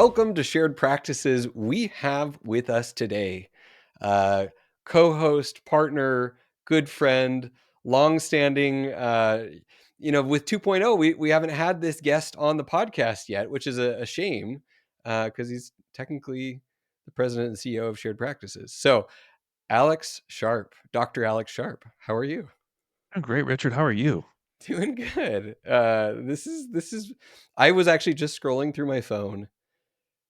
Welcome to Shared Practices. We have with us today uh, co-host, partner, good friend, long-standing. With 2.0, we haven't had this guest on the podcast yet, which is a shame because he's technically the president and CEO of Shared Practices. So, Alex Sharp, Dr. Alex Sharp, how are you? I'm great, Richard. How are you? Doing good. This is. I was actually just scrolling through my phone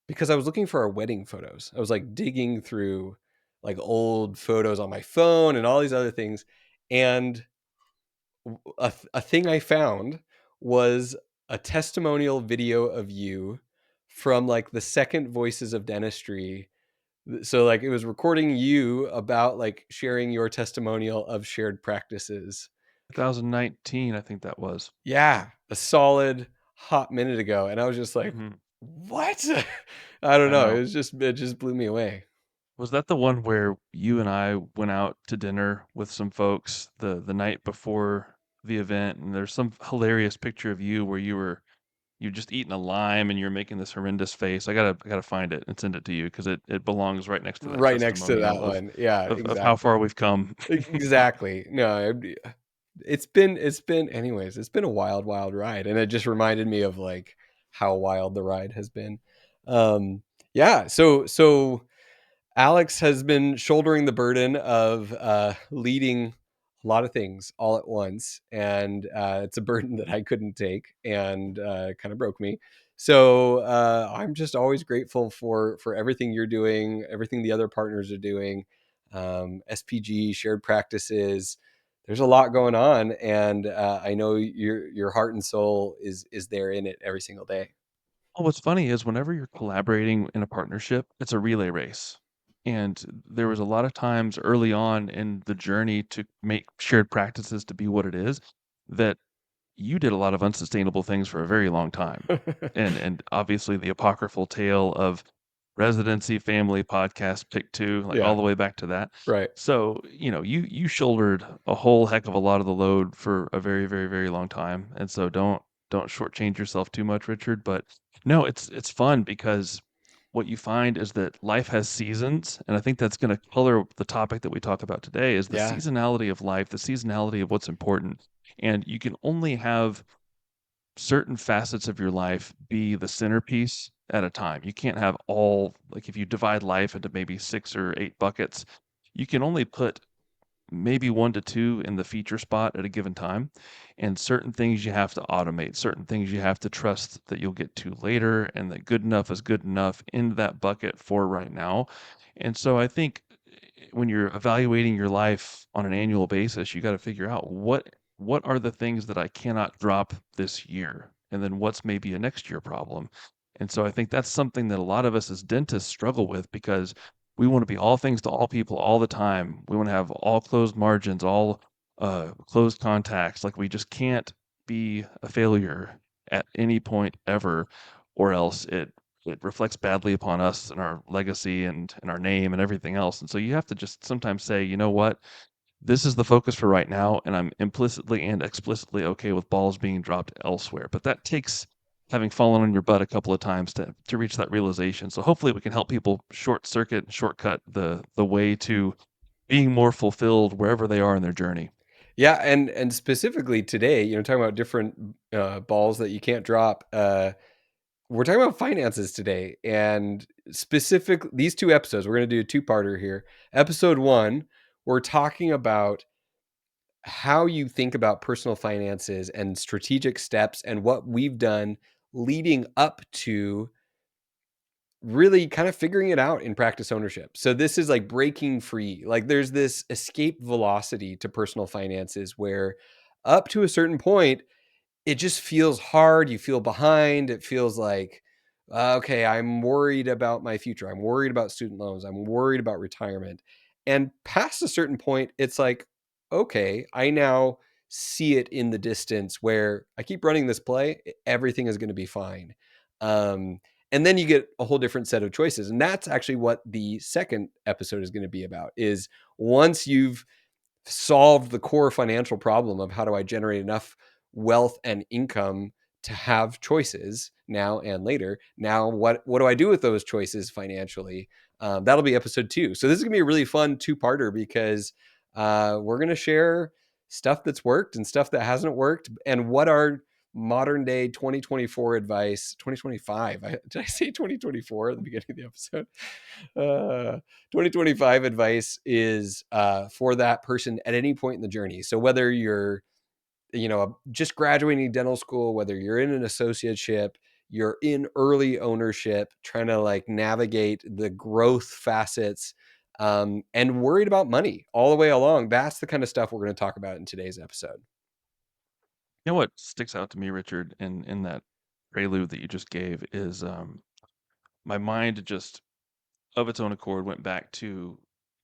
because I was looking for our wedding photos. I was like digging through like old photos on my phone and all these other things. And a thing I found was a testimonial video of you from like the second Voices of Dentistry. So like it was recording you about like sharing your testimonial of shared practices. 2019, I think that was. Yeah, a solid hot minute ago. And I was just like, hmm what? I don't I know. know. It just blew me away. Was that the one where you and I went out to dinner with some folks the night before the event, and there's some hilarious picture of you where you just eating a lime and you're making this horrendous face. I gotta find it and send it to you because it belongs right next to that Right next to that testimonial one. Yeah, of how far exactly. we've come. Exactly. No, anyways, it's been a wild, wild ride. And it just reminded me of like how wild the ride has been. Yeah, so Alex has been shouldering the burden of leading a lot of things all at once, and it's a burden that I couldn't take, and kind of broke me. So I'm just always grateful for everything you're doing, everything the other partners are doing, SPG, shared practices. There's a lot going on, and I know your heart and soul is there in it every single day. Well, what's funny is whenever you're collaborating in a partnership, it's a relay race. And there was a lot of times early on in the journey to make shared practices to be what it is that you did a lot of unsustainable things for a very long time. And obviously the apocryphal tale of residency family podcast pick two, like all Yeah, the way back to that. right. So, you shouldered a whole heck of a lot of the load for a very, very, very long time. And so don't shortchange yourself too much, Richard. But no, it's fun because what you find is that life has seasons, and I think that's going to color the topic that we talk about today is the Yeah. seasonality of life, the seasonality of what's important. And you can only have certain facets of your life be the centerpiece at a time. You can't have all, like if you divide life into maybe 6 or 8 buckets, you can only put maybe 1 to 2 in the feature spot at a given time. And certain things you have to automate, certain things you have to trust that you'll get to later, and that good enough is good enough in that bucket for right now. And so I think when you're evaluating your life on an annual basis, you got to figure out what are the things that I cannot drop this year, and then what's maybe a next year problem. And so I think that's something that a lot of us as dentists struggle with because we want to be all things to all people all the time. We want to have all closed margins, all closed contacts. Like we just can't be a failure at any point ever, or else it reflects badly upon us and our legacy and our name and everything else. And so you have to just sometimes say, you know what, this is the focus for right now, and I'm implicitly and explicitly okay with balls being dropped elsewhere. But that takes having fallen on your butt a couple of times to reach that realization. So hopefully we can help people short circuit and shortcut the way to being more fulfilled wherever they are in their journey. Yeah, and specifically today, talking about different balls that you can't drop. We're talking about finances today, and specific these two episodes. We're going to do a two-parter here. Episode 1, we're talking about how you think about personal finances and strategic steps, and what we've done leading up to really kind of figuring it out in practice ownership. So this is like breaking free. Like there's this escape velocity to personal finances where up to a certain point, it just feels hard. You feel behind. It feels like, okay, I'm worried about my future. I'm worried about student loans. I'm worried about retirement. And past a certain point, it's like, okay, I now see it in the distance where I keep running this play, everything is going to be fine. Um, and then you get a whole different set of choices. And that's actually what the second episode is going to be about is once you've solved the core financial problem of how do I generate enough wealth and income to have choices now and later. Now, what do I do with those choices financially? That'll be episode 2. So this is gonna be a really fun two-parter because we're gonna share stuff that's worked and stuff that hasn't worked, and what our modern day 2024 advice, 2025. Did I say 2024 at the beginning of the episode? 2025 advice is for that person at any point in the journey. So whether you're just graduating dental school, whether you're in an associateship, you're in early ownership, trying to like navigate the growth facets, and worried about money all the way along. That's the kind of stuff we're going to talk about in today's episode. You know what sticks out to me, Richard, in that prelude that you just gave is my mind just of its own accord went back to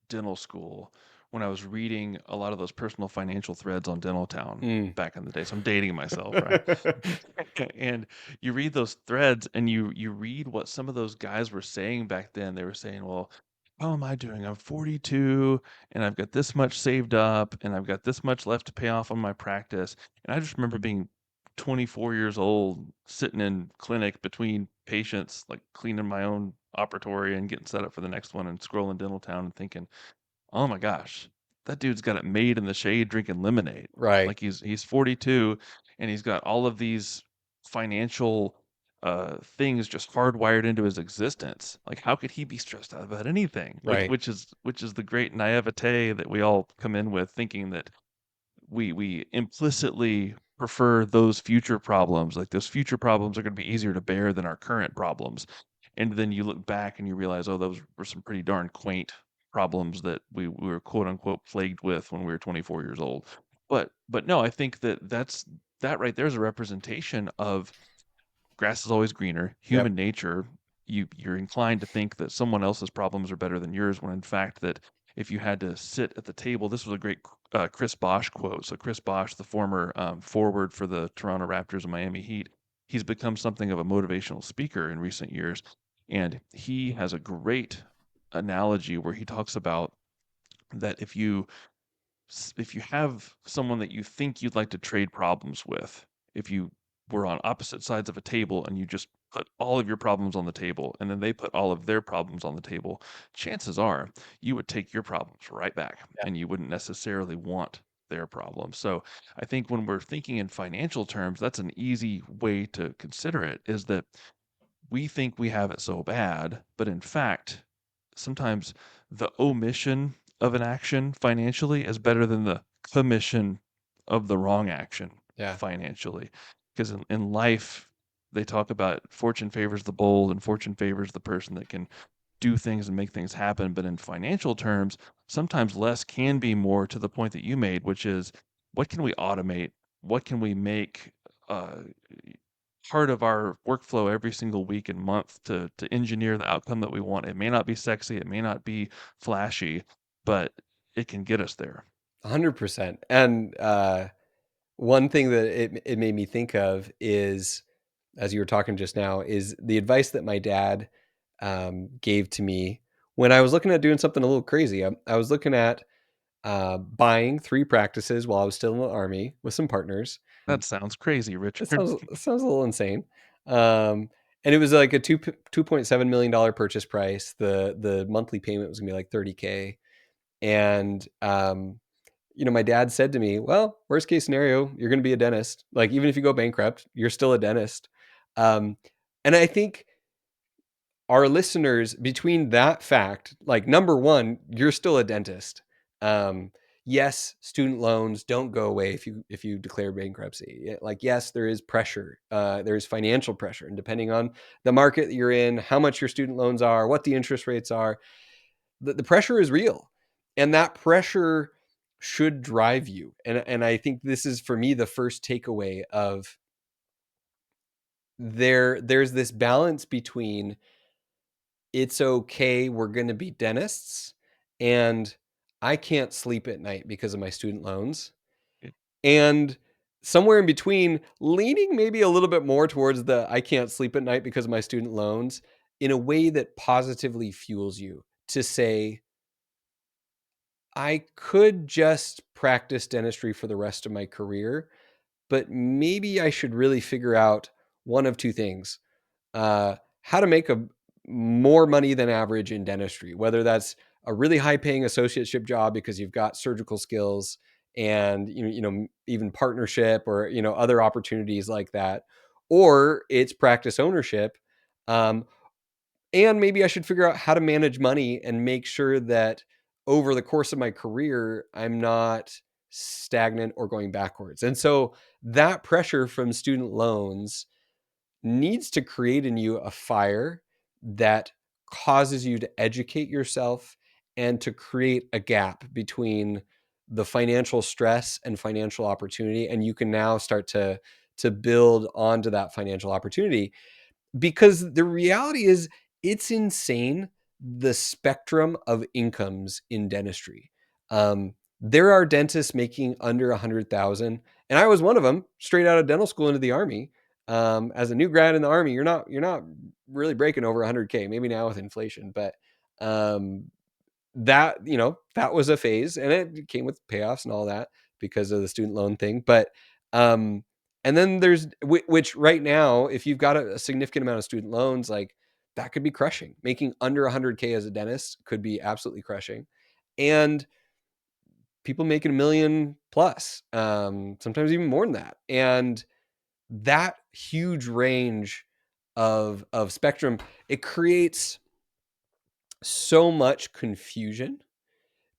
dental school when I was reading a lot of those personal financial threads on Dental Town Mm. back in the day. So I'm dating myself, right? And you read those threads and you read what some of those guys were saying back then. They were saying, "Well, how am I doing? I'm 42 and I've got this much saved up and I've got this much left to pay off on my practice." And I just remember being 24 years old, sitting in clinic between patients, like cleaning my own operatory and getting set up for the next one and scrolling Dental Town and thinking, "Oh my gosh, that dude's got it made in the shade drinking lemonade." Right. Like he's 42 and he's got all of these financial things just hardwired into his existence. Like how could he be stressed out about anything? Right. Which is the great naivete that we all come in with, thinking that we implicitly prefer those future problems. Like those future problems are going to be easier to bear than our current problems. And then you look back and you realize, oh, those were some pretty darn quaint problems that we were quote unquote plagued with when we were 24 years old. But no, I think that right there is a representation of grass is always greener, Yep. human nature. You're inclined to think that someone else's problems are better than yours, when in fact that if you had to sit at the table, this was a great Chris Bosh quote. So Chris Bosh, the former forward for the Toronto Raptors and Miami Heat, he's become something of a motivational speaker in recent years, and he has a great analogy where he talks about that if you have someone that you think you'd like to trade problems with, if you were on opposite sides of a table and you just put all of your problems on the table and then they put all of their problems on the table, chances are you would take your problems right back Yeah. and you wouldn't necessarily want their problems. So I think when we're thinking in financial terms, that's an easy way to consider it, is that we think we have it so bad, but in fact, sometimes the omission of an action financially is better than the commission of the wrong action Yeah. financially. Because in life, they talk about fortune favors the bold and fortune favors the person that can do things and make things happen. But in financial terms, sometimes less can be more, to the point that you made, which is what can we automate? What can we make uh, part of our workflow every single week and month to engineer the outcome that we want? It may not be sexy, it may not be flashy, but it can get us there. 100%. And one thing that it made me think of is, as you were talking just now, is the advice that my dad gave to me when I was looking at doing something a little crazy. I was looking at buying 3 practices while I was still in the army with some partners. That sounds crazy, Richard. It sounds a little insane. And it was like a $2.7 million purchase price. The monthly payment was gonna be like 30K. And my dad said to me, "Well, worst case scenario, you're gonna be a dentist. Like even if you go bankrupt, you're still a dentist." Um, and I think our listeners, between that fact, like number one, you're still a dentist. Um, yes, student loans don't go away if you declare bankruptcy. Like yes, there is pressure. There is financial pressure, and depending on the market that you're in, how much your student loans are, what the interest rates are, the pressure is real, and that pressure should drive you. And I think this is for me the first takeaway of there's this balance between it's okay, we're going to be dentists, and I can't sleep at night because of my student loans. And somewhere in between, leaning maybe a little bit more towards the I can't sleep at night because of my student loans, in a way that positively fuels you to say, I could just practice dentistry for the rest of my career, but maybe I should really figure out one of two things. How to make a more money than average in dentistry, whether that's a really high paying associateship job because you've got surgical skills and even partnership or other opportunities like that, or it's practice ownership. Um, and maybe I should figure out how to manage money and make sure that over the course of my career, I'm not stagnant or going backwards. And so that pressure from student loans needs to create in you a fire that causes you to educate yourself and to create a gap between the financial stress and financial opportunity, and you can now start to build onto that financial opportunity. Because the reality is, it's insane, the spectrum of incomes in dentistry. There are dentists making under 100,000, and I was one of them, straight out of dental school into the army. As a new grad in the army, you're not really breaking over 100K, maybe now with inflation, but um, that was a phase, and it came with payoffs and all that because of the student loan thing. But um and then there's which right now, if you've got a significant amount of student loans, like, that could be crushing. Making under 100K as a dentist could be absolutely crushing. And people making a million plus, sometimes even more than that. And that huge range of spectrum, it creates so much confusion,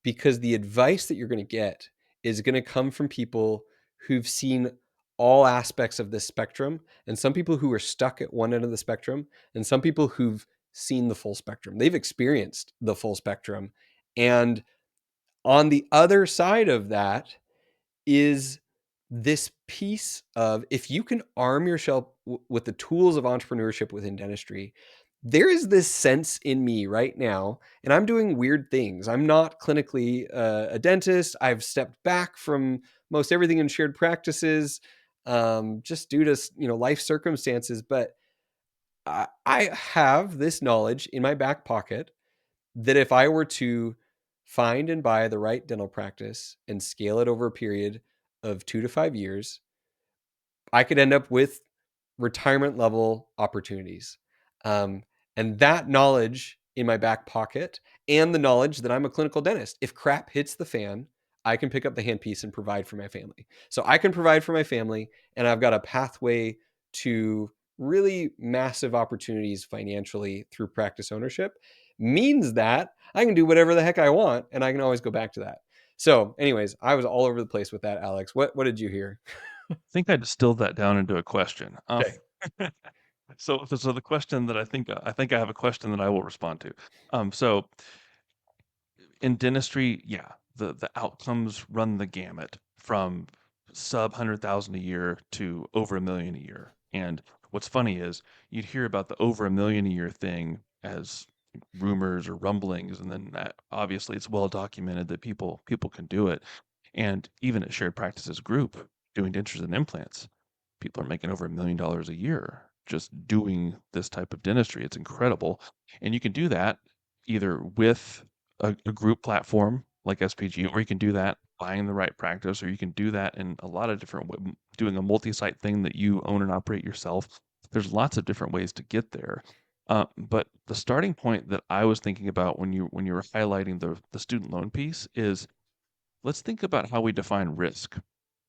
because the advice that you're going to get is going to come from people who've seen all aspects of this spectrum, and some people who are stuck at one end of the spectrum, and some people who've seen the full spectrum. They've experienced the full spectrum. And on the other side of that is this piece of, if you can arm yourself with the tools of entrepreneurship within dentistry, there is this sense in me right now, and I'm doing weird things. I'm not clinically a dentist. I've stepped back from most everything in shared practices, just due to life circumstances. But I have this knowledge in my back pocket that if I were to find and buy the right dental practice and scale it over a period of 2 to 5 years, I could end up with retirement level opportunities. Um, and that knowledge in my back pocket, and the knowledge that I'm a clinical dentist, if crap hits the fan, I can pick up the handpiece and provide for my family. So I can provide for my family, and I've got a pathway to really massive opportunities financially through practice ownership, means that I can do whatever the heck I want, and I can always go back to that. So, anyways, I was all over the place with that, Alex. What did you hear? I think I distilled that down into a question. Okay. So the question that I think I have a question that I will respond to. So in dentistry, yeah, the outcomes run the gamut from sub 100,000 a year to over a million a year. And what's funny is you'd hear about the over a million a year thing as rumors or rumblings, and then obviously it's well documented that people can do it. And even at Shared Practices Group, doing dentures and implants, people are making over $1 million a year just doing this type of dentistry. It's incredible. And you can do that either with a group platform like SPG, or you can do that buying the right practice, or you can do that in a lot of different ways, doing a multi-site thing that you own and operate yourself. There's lots of different ways to get there. But the starting point that I was thinking about when you were highlighting the student loan piece is, let's think about how we define risk,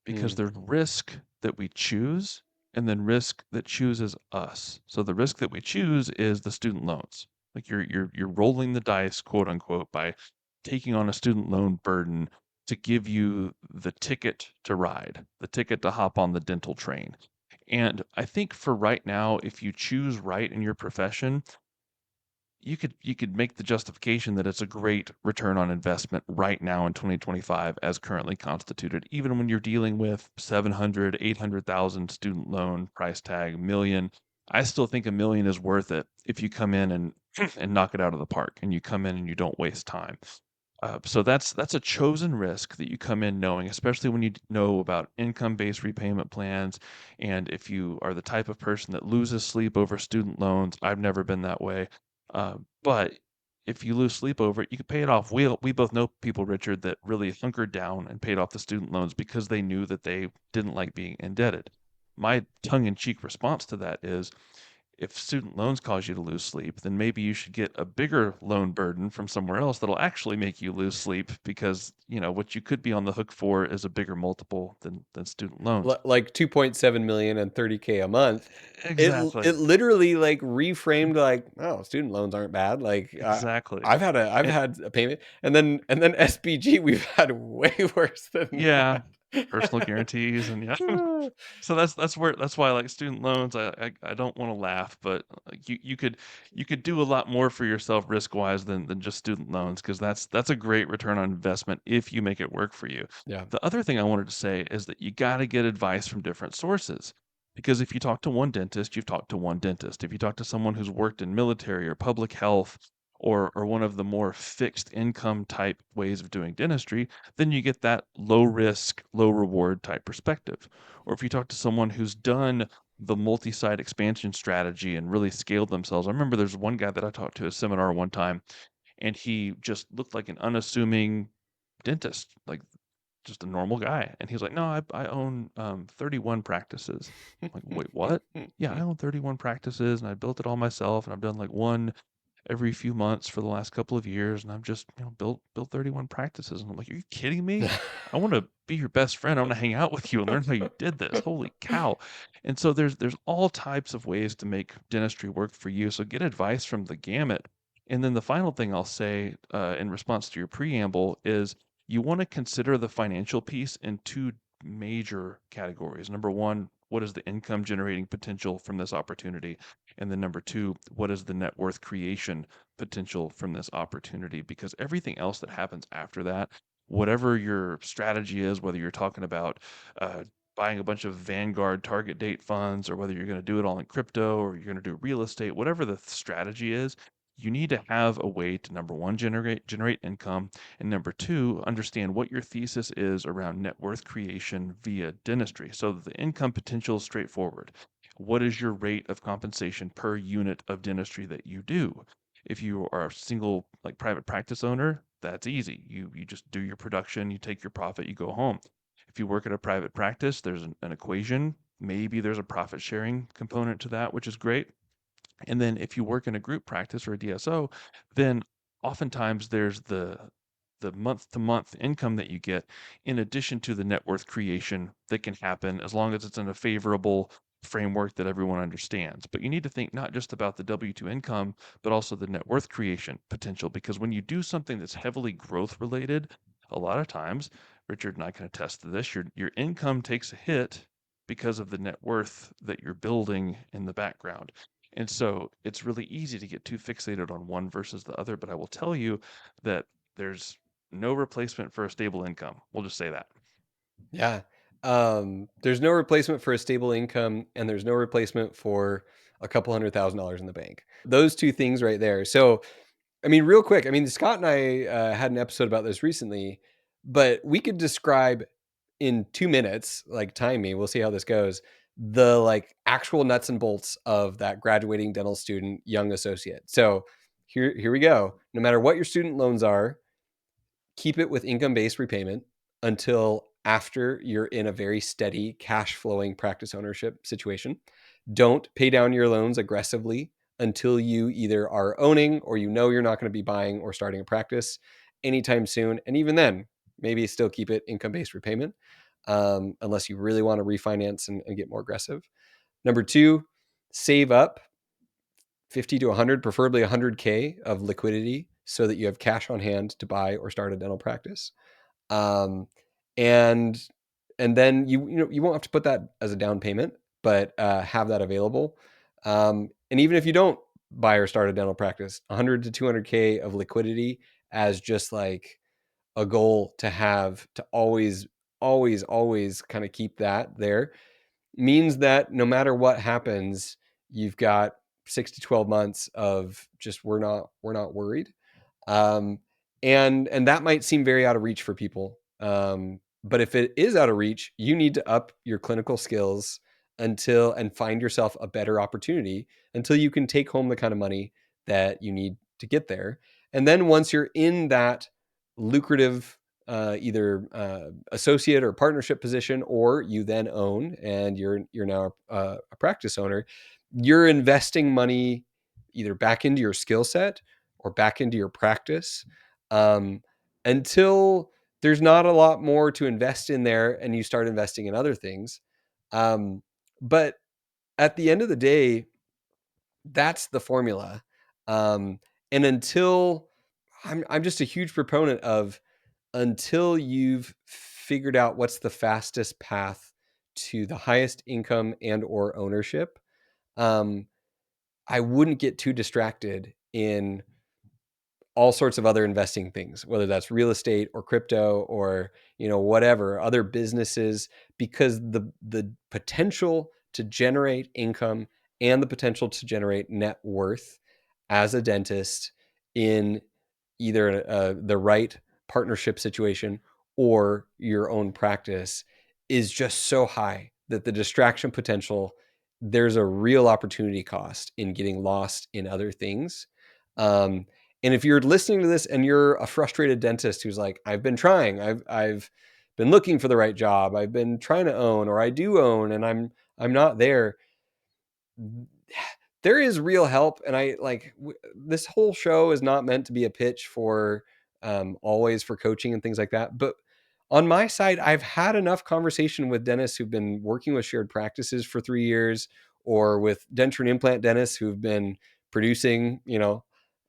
because Mm, there's risk that we choose and then risk that chooses us. So the risk that we choose is the student loans. Like you're rolling the dice, quote unquote, by taking on a student loan burden to give you the ticket to ride, the ticket to hop on the dental train. And I think for right now, if you choose right in your profession, you could make the justification that it's a great return on investment right now in 2025 as currently constituted, even when you're dealing with 700, 800,000 student loan price tag, million. I still think a million is worth it if you come in and and knock it out of the park, and you come in and you don't waste time. So that's a chosen risk that you come in knowing, especially when you know about income-based repayment plans. And if you are the type of person that loses sleep over student loans, I've never been that way. But if you lose sleep over it, you can pay it off. We both know people, Richard, that really hunkered down and paid off the student loans because they knew that they didn't like being indebted. My tongue-in-cheek response to that is, if student loans cause you to lose sleep, then maybe you should get a bigger loan burden from somewhere else that'll actually make you lose sleep because, what you could be on the hook for is a bigger multiple than student loans. Like 2.7 million and 30K a month. It Exactly. literally like reframed like, oh, student loans aren't bad. Like Exactly. I've And had a payment, and then SPG we've had way worse than yeah, that. personal guarantees and yeah. So that's why like student loans, I don't want to laugh, but you could do a lot more for yourself risk wise than just student loans because that's a great return on investment if you make it work for you. Yeah. The other thing I wanted to say is that you got to get advice from different sources. Because if you talk to one dentist, you've talked to one dentist. If you talk to someone who's worked in military or public health or one of the more fixed income type ways of doing dentistry, then you get that low risk, low reward type perspective. Or if you talk to someone who's done the multi site expansion strategy and really scaled themselves. I remember there's one guy that I talked to at a seminar one time, and he just looked like an unassuming dentist, like just a normal guy. And he's like, no, I own 31 practices. I'm like, wait, what? Yeah, I own 31 practices and I built it all myself. And I've done like one every few months for the last couple of years, and I've just built 31 practices. And I'm like, are you kidding me? I want to be your best friend. I want to hang out with you and learn how you did this. Holy cow! And so there's all types of ways to make dentistry work for you. So get advice from the gamut. And then the final thing I'll say in response to your preamble is you want to consider the financial piece in two major categories. Number one, what is the income generating potential from this opportunity? And then number two, what is the net worth creation potential from this opportunity? Because everything else that happens after that, whatever your strategy is, whether you're talking about buying a bunch of Vanguard target date funds, or whether you're going to do it all in crypto, or you're going to do real estate, whatever the strategy is, you need to have a way to number one, generate income, and number two, understand what your thesis is around net worth creation via dentistry. So that the income potential is straightforward. What is your rate of compensation per unit of dentistry that you do? If you are a single like private practice owner, that's easy. You just do your production, you take your profit, you go home. If you work at a private practice, there's an equation. Maybe there's a profit sharing component to that, which is great. And then if you work in a group practice or a DSO, then oftentimes there's the month to month income that you get in addition to the net worth creation that can happen as long as it's in a favorable framework that everyone understands. But you need to think not just about the W2 income, but also the net worth creation potential. Because when you do something that's heavily growth related, a lot of times, Richard and I can attest to this, your income takes a hit because of the net worth that you're building in the background. And so it's really easy to get too fixated on one versus the other. But I will tell you that there's no replacement for a stable income. We'll just say that. Yeah. There's no replacement for a stable income, and there's no replacement for a couple $100,000 in the bank. Those two things right there. So, I mean, real quick, I mean, Scott and I had an episode about this recently, but we could describe in 2 minutes, like time me, we'll see how this goes, the like actual nuts and bolts of that graduating dental student, young associate. So here we go. No matter what your student loans are, keep it with income-based repayment until after you're in a very steady cash flowing practice ownership situation. Don't pay down your loans aggressively until you either are owning or you're not going to be buying or starting a practice anytime soon. And even then, maybe still keep it income-based repayment unless you really want to refinance and get more aggressive. Number two, save up 50 to 100, preferably 100K of liquidity so that you have cash on hand to buy or start a dental practice. Um, and and then you won't have to put that as a down payment, but have that available. And even if you don't buy or start a dental practice, 100 to 200K of liquidity as just like a goal to have to always kind of keep that there means that no matter what happens, you've got 6 to 12 months of just we're not worried. um, and that might seem very out of reach for people. But if it is out of reach, you need to up your clinical skills until and find yourself a better opportunity until you can take home the kind of money that you need to get there. And then once you're in that lucrative either associate or partnership position, or you then own and you're now a practice owner, you're investing money either back into your skill set or back into your practice, um, until there's not a lot more to invest in there and you start investing in other things. But at the end of the day, that's the formula. Um, and until I'm just a huge proponent of, until you've figured out what's the fastest path to the highest income and or ownership, um, I wouldn't get too distracted in all sorts of other investing things, whether that's real estate or crypto or, whatever other businesses, because the potential to generate income and the potential to generate net worth as a dentist in either the right partnership situation or your own practice is just so high that the distraction potential, there's a real opportunity cost in getting lost in other things. um, and if you're listening to this and you're a frustrated dentist who's like, I've been trying, I've been looking for the right job, I've been trying to own, or I do own and I'm not there, there is real help. And this whole show is not meant to be a pitch for always for coaching and things like that. But on my side, I've had enough conversation with dentists who've been working with shared practices for 3 years, or with denture and implant dentists who've been producing,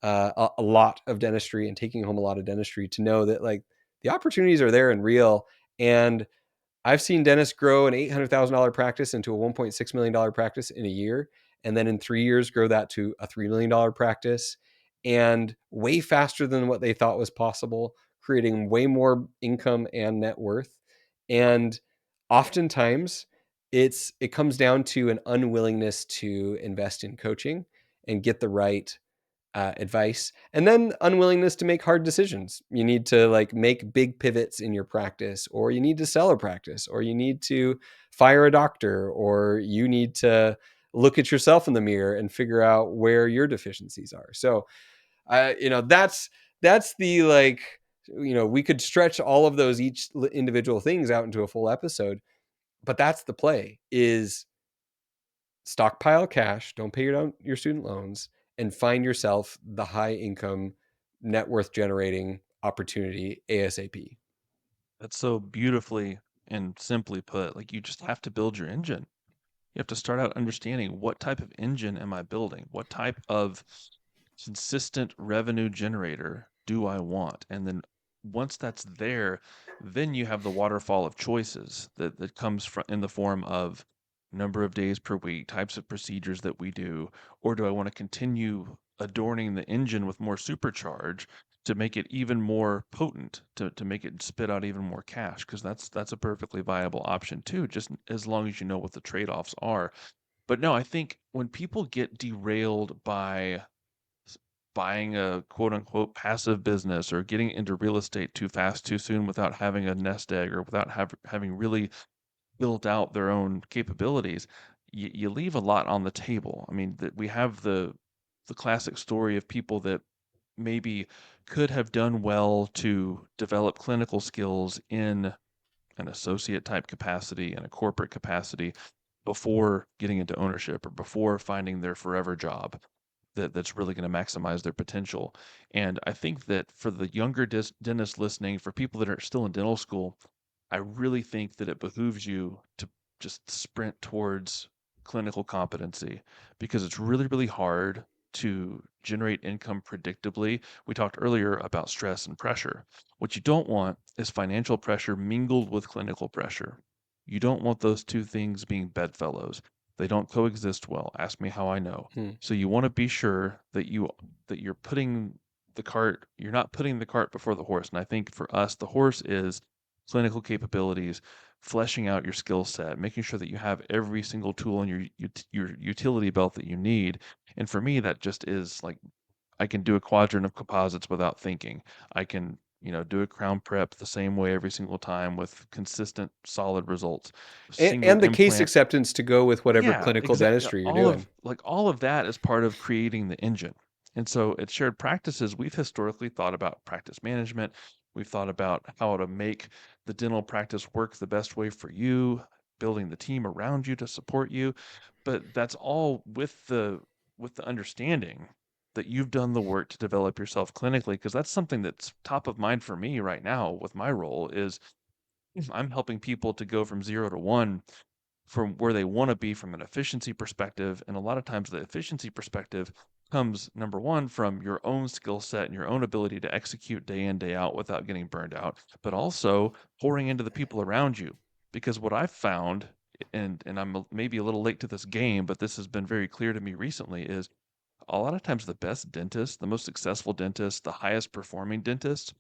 a lot of dentistry and taking home a lot of dentistry, to know that like the opportunities are there and real. And I've seen dentists grow an $800,000 practice into a $1.6 million practice in a year. And then in 3 years, grow that to a $3 million practice, and way faster than what they thought was possible, creating way more income and net worth. And oftentimes it comes down to an unwillingness to invest in coaching and get the right advice, and then unwillingness to make hard decisions. You need to like make big pivots in your practice, or you need to sell a practice, or you need to fire a doctor, or you need to look at yourself in the mirror and figure out where your deficiencies are. So that's the like, we could stretch all of those each individual things out into a full episode, but that's the play: is stockpile cash, don't pay your student loans, and find yourself the high income, net worth generating opportunity ASAP. That's so beautifully and simply put. Like, you just have to build your engine. You have to start out understanding, what type of engine am I building? What type of consistent revenue generator do I want? And then once that's there, then you have the waterfall of choices that comes from in the form of number of days per week, types of procedures that we do, or do I want to continue adorning the engine with more supercharge to make it even more potent, to make it spit out even more cash? Because that's a perfectly viable option too, just as long as you know what the trade-offs are. But no, I think when people get derailed by buying a quote unquote passive business, or getting into real estate too fast, too soon, without having a nest egg, or without having really built out their own capabilities, you leave a lot on the table. I mean, that we have the classic story of people that maybe could have done well to develop clinical skills in an associate type capacity and a corporate capacity before getting into ownership, or before finding their forever job that's really going to maximize their potential. And I think that for the younger dentists listening, for people that are still in dental school, I really think that it behooves you to just sprint towards clinical competency, because it's really, really hard to generate income predictably. We talked earlier about stress and pressure. What you don't want is financial pressure mingled with clinical pressure. You don't want those two things being bedfellows. They don't coexist well. Ask me how I know. Hmm. So you want to be sure that you're putting you're not putting the cart before the horse. And I think for us, the horse is clinical capabilities, fleshing out your skill set, making sure that you have every single tool in your utility belt that you need. And for me, that just is like, I can do a quadrant of composites without thinking. I can, do a crown prep the same way every single time with consistent, solid results. Single And the case implant. acceptance to go with whatever Yeah, clinical exactly. dentistry you're All doing. of all of that is part of creating the engine. And so at shared practices, we've historically thought about practice management. We've thought about how to make the dental practice work the best way for you, building the team around you to support you. But that's all with the understanding that you've done the work to develop yourself clinically, because that's something that's top of mind for me right now with my role is I'm helping people to go from 0 to 1 from where they want to be from an efficiency perspective. And a lot of times the efficiency perspective comes number one from your own skill set and your own ability to execute day in, day out without getting burned out, but also pouring into the people around you. Because what I've found, and maybe a little late to this game, but this has been very clear to me recently, is a lot of times the best dentists, the most successful dentists, the highest performing dentists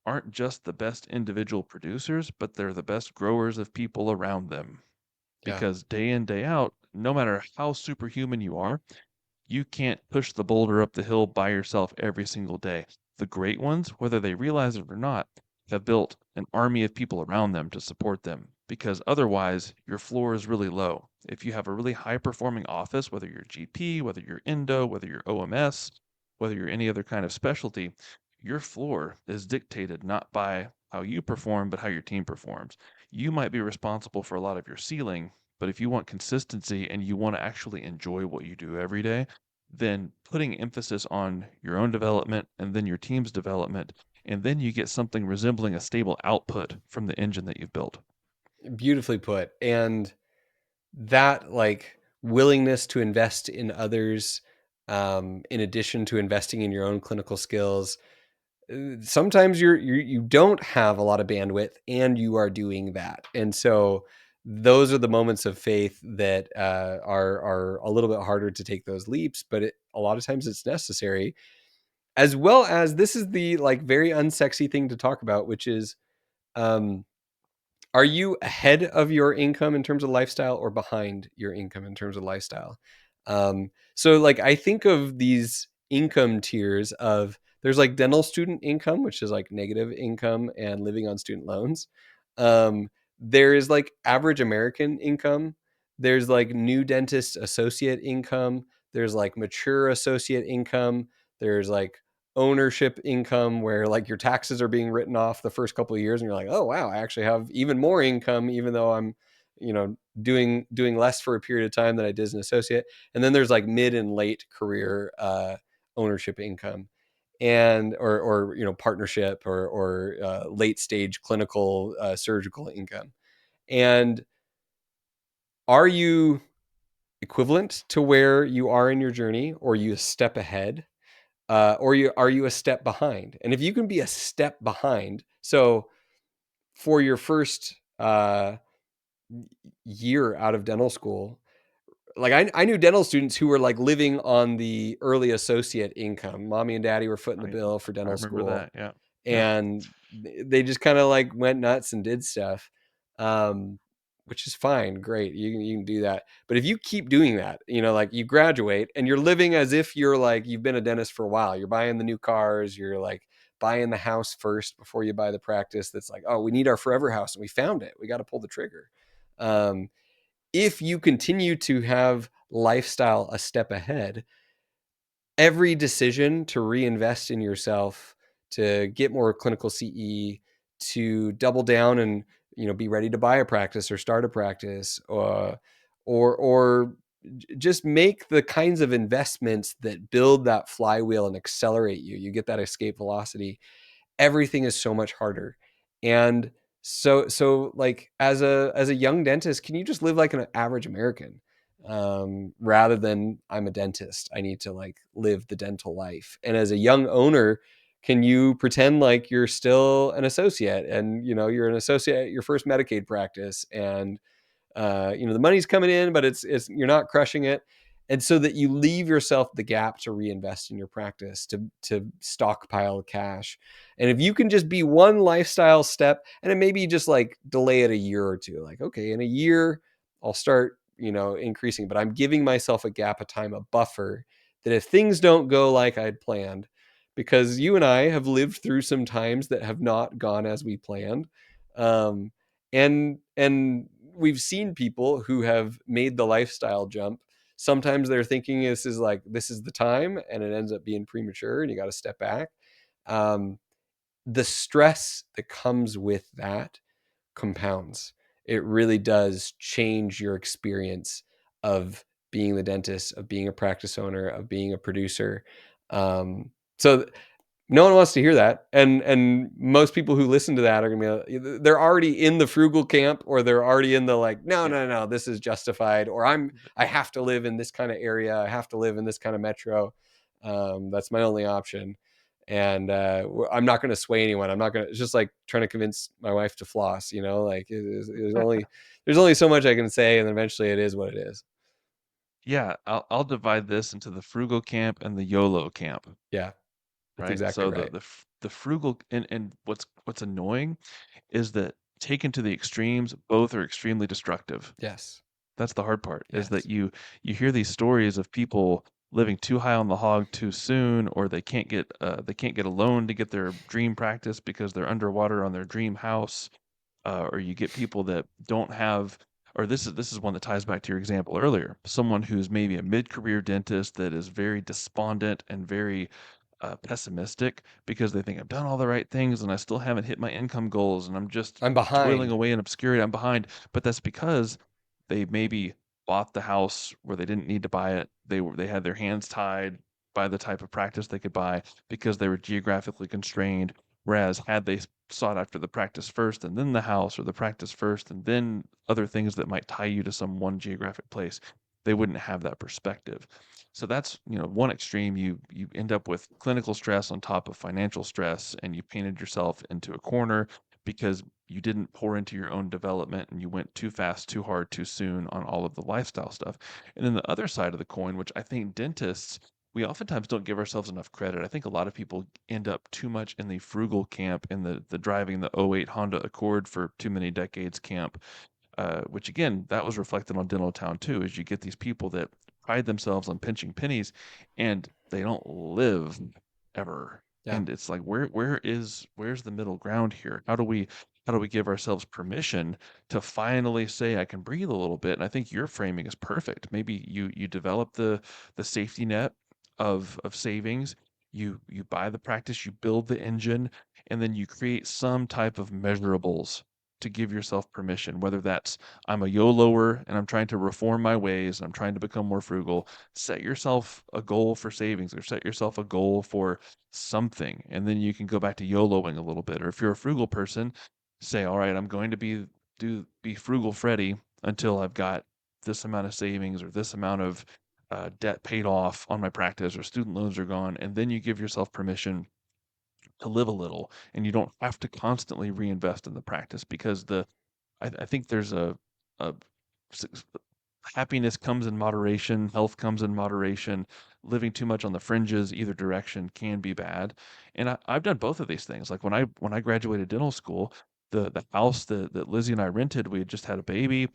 aren't just the best individual producers, but they're the best growers of people around them, Yeah. because day in, day out, no matter how superhuman you are, you can't push the boulder up the hill by yourself every single day. The great ones, whether they realize it or not, have built an army of people around them to support them, because otherwise your floor is really low. If you have a really high performing office, whether you're GP, whether you're endo, whether you're OMS, whether you're any other kind of specialty, your floor is dictated not by how you perform, but how your team performs. You might be responsible for a lot of your ceiling, but if you want consistency and you want to actually enjoy what you do every day, then putting emphasis on your own development and then your team's development, and then you get something resembling a stable output from the engine that you've built. Beautifully put. And that like willingness to invest in others, in addition to investing in your own clinical skills, sometimes you don't have a lot of bandwidth and you are doing that. And so those are the moments of faith that are a little bit harder to take those leaps, but a lot of times it's necessary. As well as this is the like very unsexy thing to talk about, which is, um, are you ahead of your income in terms of lifestyle or behind your income in terms of lifestyle? So like I think of these income tiers of, there's like dental student income, which is like negative income and living on student loans. Um, there is like average American income. There's like new dentist associate income. There's like mature associate income. There's like ownership income where like your taxes are being written off the first couple of years and you're like, oh wow, I actually have even more income even though I'm, doing less for a period of time than I did as an associate. And then there's like mid and late career ownership income, and or partnership or late stage clinical surgical income. And are you equivalent to where you are in your journey, or are you a step ahead, are you a step behind? And if you can be a step behind, so for your first year out of dental school, like I knew dental students who were like living on the early associate income. Mommy and daddy were footing the Right. bill for I dental remember school, that. Yeah. Yeah. and they just kind of like went nuts and did stuff, um, which is fine, great. You can do that, but if you keep doing that, like you graduate and you're living as if you're like you've been a dentist for a while. You're buying the new cars. You're like buying the house first before you buy the practice. That's like, oh, we need our forever house and we found it. We got to pull the trigger. Um, if you continue to have lifestyle a step ahead, every decision to reinvest in yourself, to get more clinical CE, to double down and be ready to buy a practice or start a practice, or just make the kinds of investments that build that flywheel and accelerate you. You get that escape velocity. Everything is so much harder. And so like as a young dentist, can you just live like an average American, rather than I'm a dentist, I need to like live the dental life? And as a young owner, can you pretend like you're still an associate and you're an associate at your first Medicaid practice, and the money's coming in, but it's you're not crushing it, and so that you leave yourself the gap to reinvest in your practice, to stockpile cash. And if you can just be one lifestyle step, and it maybe just like delay it a year or two, like okay, in a year I'll start increasing, but I'm giving myself a gap of time, a buffer, that if things don't go like I'd planned, because you and I have lived through some times that have not gone as we planned, and we've seen people who have made the lifestyle jump Sometimes they're thinking this is like, this is the time, and it ends up being premature and you got to step back. Um, the stress that comes with that compounds. It really does change your experience of being the dentist, of being a practice owner, of being a producer. So no one wants to hear that, and most people who listen to that are gonna be, they're already in the frugal camp, or they're already in the like, no, Yeah. no, no, this is justified, or I have to live in this kind of area, I have to live in this kind of metro. That's my only option, and I'm not going to sway anyone. I'm not going to. It's just like trying to convince my wife to floss. Like there's only so much I can say, and then eventually it is what it is. Yeah, I'll divide this into the frugal camp and the YOLO camp, Yeah, that's right? exactly So right. the frugal and what's annoying is that taken to the extremes, both are extremely destructive. Yes, That's the hard part, is that yes. you hear these stories of people living too high on the hog too soon, or they can't get a loan to get their dream practice because they're underwater on their dream house, or you get people that don't have, or this is one that ties back to your example earlier, someone who's maybe a mid-career dentist that is very despondent and very pessimistic because they think I've done all the right things and I still haven't hit my income goals and I'm just I'm toiling behind. away in obscurity. I'm behind, but that's because they maybe bought the house where they didn't need to buy it. They had their hands tied by the type of practice they could buy because they were geographically constrained. Whereas had they sought after the practice first and then the house, or the practice first and then other things that might tie you to some one geographic place, they wouldn't have that perspective. So that's, one extreme. You end up with clinical stress on top of financial stress, and you painted yourself into a corner because you didn't pour into your own development and you went too fast, too hard, too soon on all of the lifestyle stuff. And then the other side of the coin, which I think dentists, we oftentimes don't give ourselves enough credit. I think a lot of people end up too much in the frugal camp, in the driving the '08 Honda Accord for too many decades camp, which again, that was reflected on Dentaltown too, is you get these people that pride themselves on pinching pennies and they don't live ever. Yeah. And it's like, where's the middle ground here? How do we give ourselves permission to finally say I can breathe a little bit? And I think your framing is perfect. Maybe you develop the safety net of savings, you buy the practice, you build the engine, and then you create some type of measurables to give yourself permission, whether that's I'm a YOLOer and I'm trying to reform my ways and I'm trying to become more frugal. Set yourself a goal for savings, or set yourself a goal for something. And then you can go back to YOLOing a little bit. Or if you're a frugal person, say, all right, I'm going to be frugal Freddy until I've got this amount of savings or this amount of debt paid off on my practice, or student loans are gone. And then you give yourself permission to live a little, and you don't have to constantly reinvest in the practice, because I think there's a happiness comes in moderation, health comes in moderation. Living too much on the fringes, either direction, can be bad. And I've done both of these things. Like when I graduated dental school, the house that Lizzie and I rented, we had just had a baby,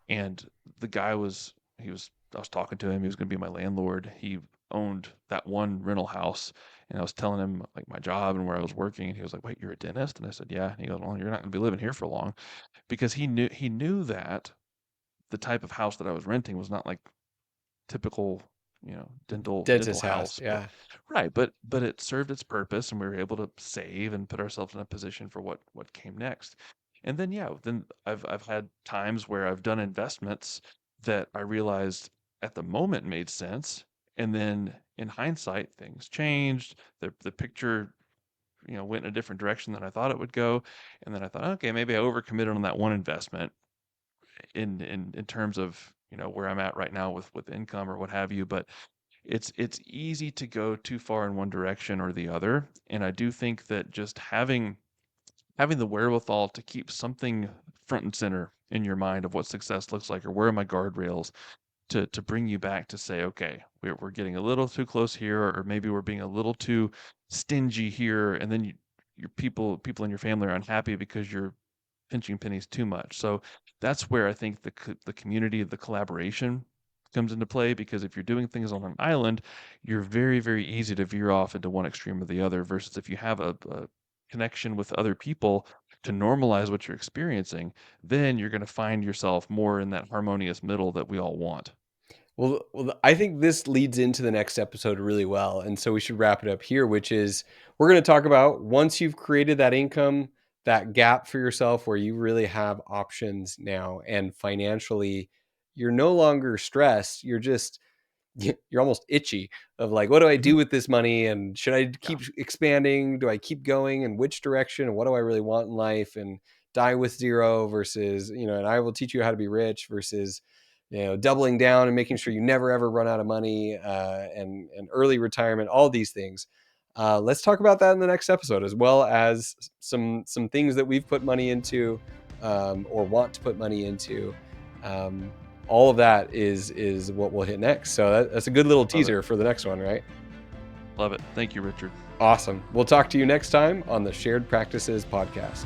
and the guy was he was I was talking to him. He was going to be my landlord. He owned that one rental house, and I was telling him like my job and where I was working, and he was like, "Wait, you're a dentist?" And I said, "Yeah." And he goes, "Well, you're not going to be living here for long," because he knew that the type of house that I was renting was not like typical, dental Dentist house. house, but Yeah. right, but it served its purpose, and we were able to save and put ourselves in a position for what came next. And then yeah, then I've had times where I've done investments that I realized at the moment made sense, and then in hindsight things changed. The picture, went in a different direction than I thought it would go, and then I thought, okay, maybe I overcommitted on that one investment in terms of where I'm at right now with income or what have you. But it's easy to go too far in one direction or the other, and I do think that just having the wherewithal to keep something front and center in your mind of what success looks like, or where are my guardrails, to bring you back to say, okay, we're getting a little too close here, or maybe we're being a little too stingy here, and then your people in your family are unhappy because you're pinching pennies too much. So that's where I think the community, the collaboration comes into play, because if you're doing things on an island, you're very, very easy to veer off into one extreme or the other, versus if you have a connection with other people to normalize what you're experiencing, then you're going to find yourself more in that harmonious middle that we all want. Well, I think this leads into the next episode really well, and so we should wrap it up here, which is we're going to talk about once you've created that income, that gap for yourself where you really have options now, and financially, you're no longer stressed. You're just you're almost itchy of like, what do I Mhm. do with this money? And should I Yeah. keep expanding? Do I keep going? And which direction? And what do I really want in life? And die with zero versus, and I will teach you how to be rich versus, doubling down and making sure you never ever run out of money, and early retirement, all these things. Let's talk about that in the next episode, as well as some things that we've put money into, or want to put money into. Um, all of that is what we'll hit next. So that's a good little Love it. teaser for the next one, right? Love it. Thank you, Richard. Awesome. We'll talk to you next time on the Shared Practices podcast.